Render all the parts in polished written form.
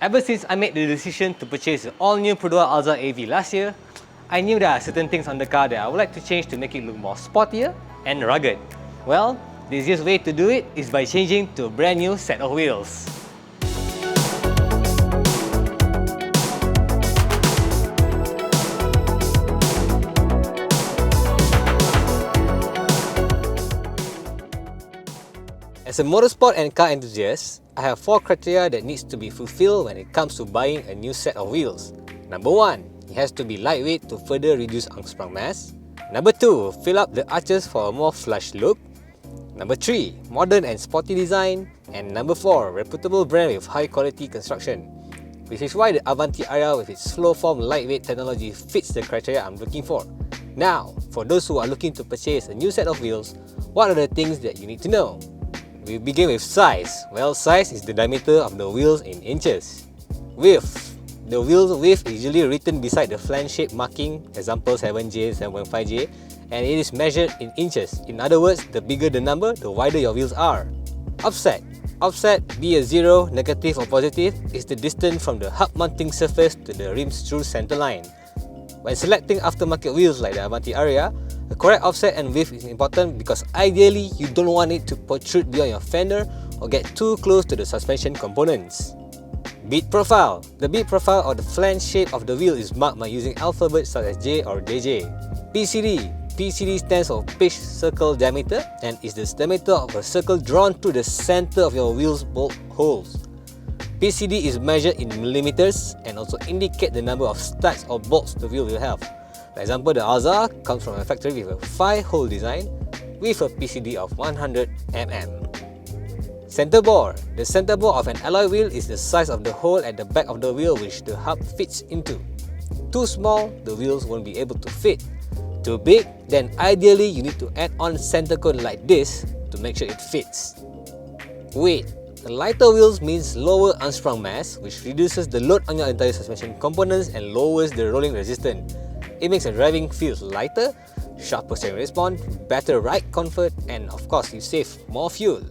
Ever since I made the decision to purchase the all-new Perodua Alza AV last year, I knew there are certain things on the car that I would like to change to make it look more sportier and rugged. Well, the easiest way to do it is by changing to a brand new set of wheels. As a motorsport and car enthusiast, I have 4 criteria that needs to be fulfilled when it comes to buying a new set of wheels. Number 1, it has to be lightweight to further reduce unsprung mass. Number 2, fill up the arches for a more flush look. Number 3, modern and sporty design. And number 4, reputable brand with high quality construction. Which is why the Advanti Aria with its slow form lightweight technology fits the criteria I'm looking for. Now, for those who are looking to purchase a new set of wheels, what are the things that you need to know? We begin with size. Well, size is the diameter of the wheels in inches. Width. The wheel width is usually written beside the flange shape marking, example 7J, 7.5J, and it is measured in inches. In other words, the bigger the number, the wider your wheels are. Offset. Offset, be it 0, negative or positive, is the distance from the hub mounting surface to the rim's true center line. When selecting aftermarket wheels like the Advanti Aria, the correct offset and width is important because ideally you don't want it to protrude beyond your fender or get too close to the suspension components. Bead profile. The bead profile or the flange shape of the wheel is marked by using alphabets such as J or DJ. PCD. PCD stands for pitch circle diameter and is the diameter of a circle drawn through the center of your wheel's bolt holes. PCD is measured in millimeters and also indicate the number of studs or bolts the wheel will have. For example, the Alza comes from a factory with a 5-hole design with a PCD of 100 mm. Center bore. The center bore of an alloy wheel is the size of the hole at the back of the wheel which the hub fits into. Too small, the wheels won't be able to fit. Too big, then ideally you need to add on center cone like this to make sure it fits. Weight. The lighter wheels means lower unsprung mass, which reduces the load on your entire suspension components and lowers the rolling resistance. It makes the driving feel lighter, sharper steering response, better ride comfort, and of course you save more fuel.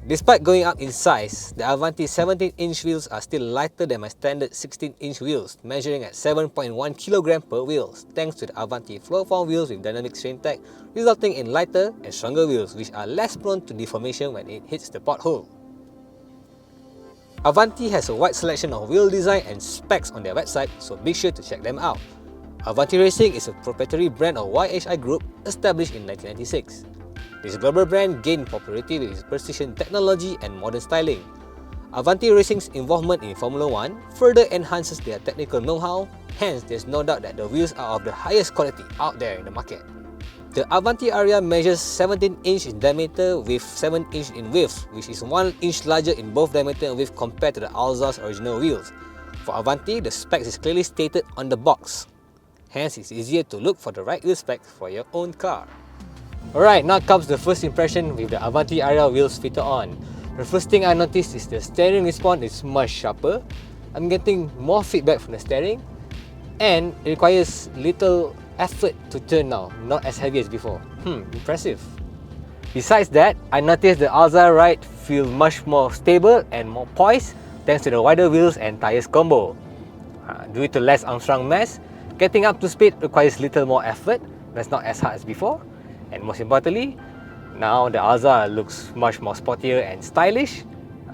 Despite going up in size, the Advanti 17-inch wheels are still lighter than my standard 16-inch wheels, measuring at 7.1 kg per wheel, thanks to the Advanti flow-form wheels with dynamic strain tech, resulting in lighter and stronger wheels which are less prone to deformation when it hits the pothole. Advanti has a wide selection of wheel design and specs on their website, so be sure to check them out. Advanti Racing is a proprietary brand of YHI Group established in 1996. This global brand gained popularity with its precision technology and modern styling. Advanti Racing's involvement in Formula 1 further enhances their technical know-how, hence there's no doubt that the wheels are of the highest quality out there in the market. The Advanti Aria measures 17-inch in diameter with 7-inch in width, which is 1 inch larger in both diameter and width compared to the Alza's original wheels. For Advanti, the specs is clearly stated on the box. Hence, it's easier to look for the right wheel spec for your own car. Alright, now comes the first impression with the Advanti Aria wheels fitted on. The first thing I noticed is the steering response is much sharper. I'm getting more feedback from the steering and it requires little effort to turn now, not as heavy as before. Impressive. Besides that, I noticed the Alza ride feels much more stable and more poised thanks to the wider wheels and tyres combo. Due to less unsprung mass, getting up to speed requires little more effort, but it's not as hard as before. And most importantly, now the Alza looks much more sportier and stylish,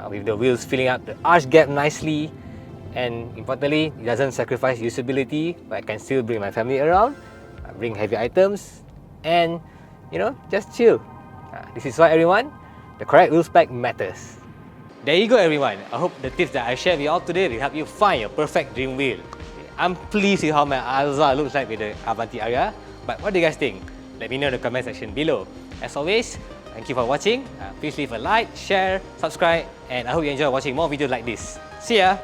with the wheels filling up the arch gap nicely. And importantly, it doesn't sacrifice usability, but I can still bring my family around, bring heavy items, and just chill. This is why everyone, the correct wheel spec matters. There you go everyone. I hope the tips that I shared with you all today will help you find your perfect dream wheel. I'm pleased with how my Alza looks like with the Advanti Aria, but what do you guys think? Let me know in the comment section below. As always, thank you for watching. Please leave a like, share, subscribe, and I hope you enjoy watching more videos like this. See ya!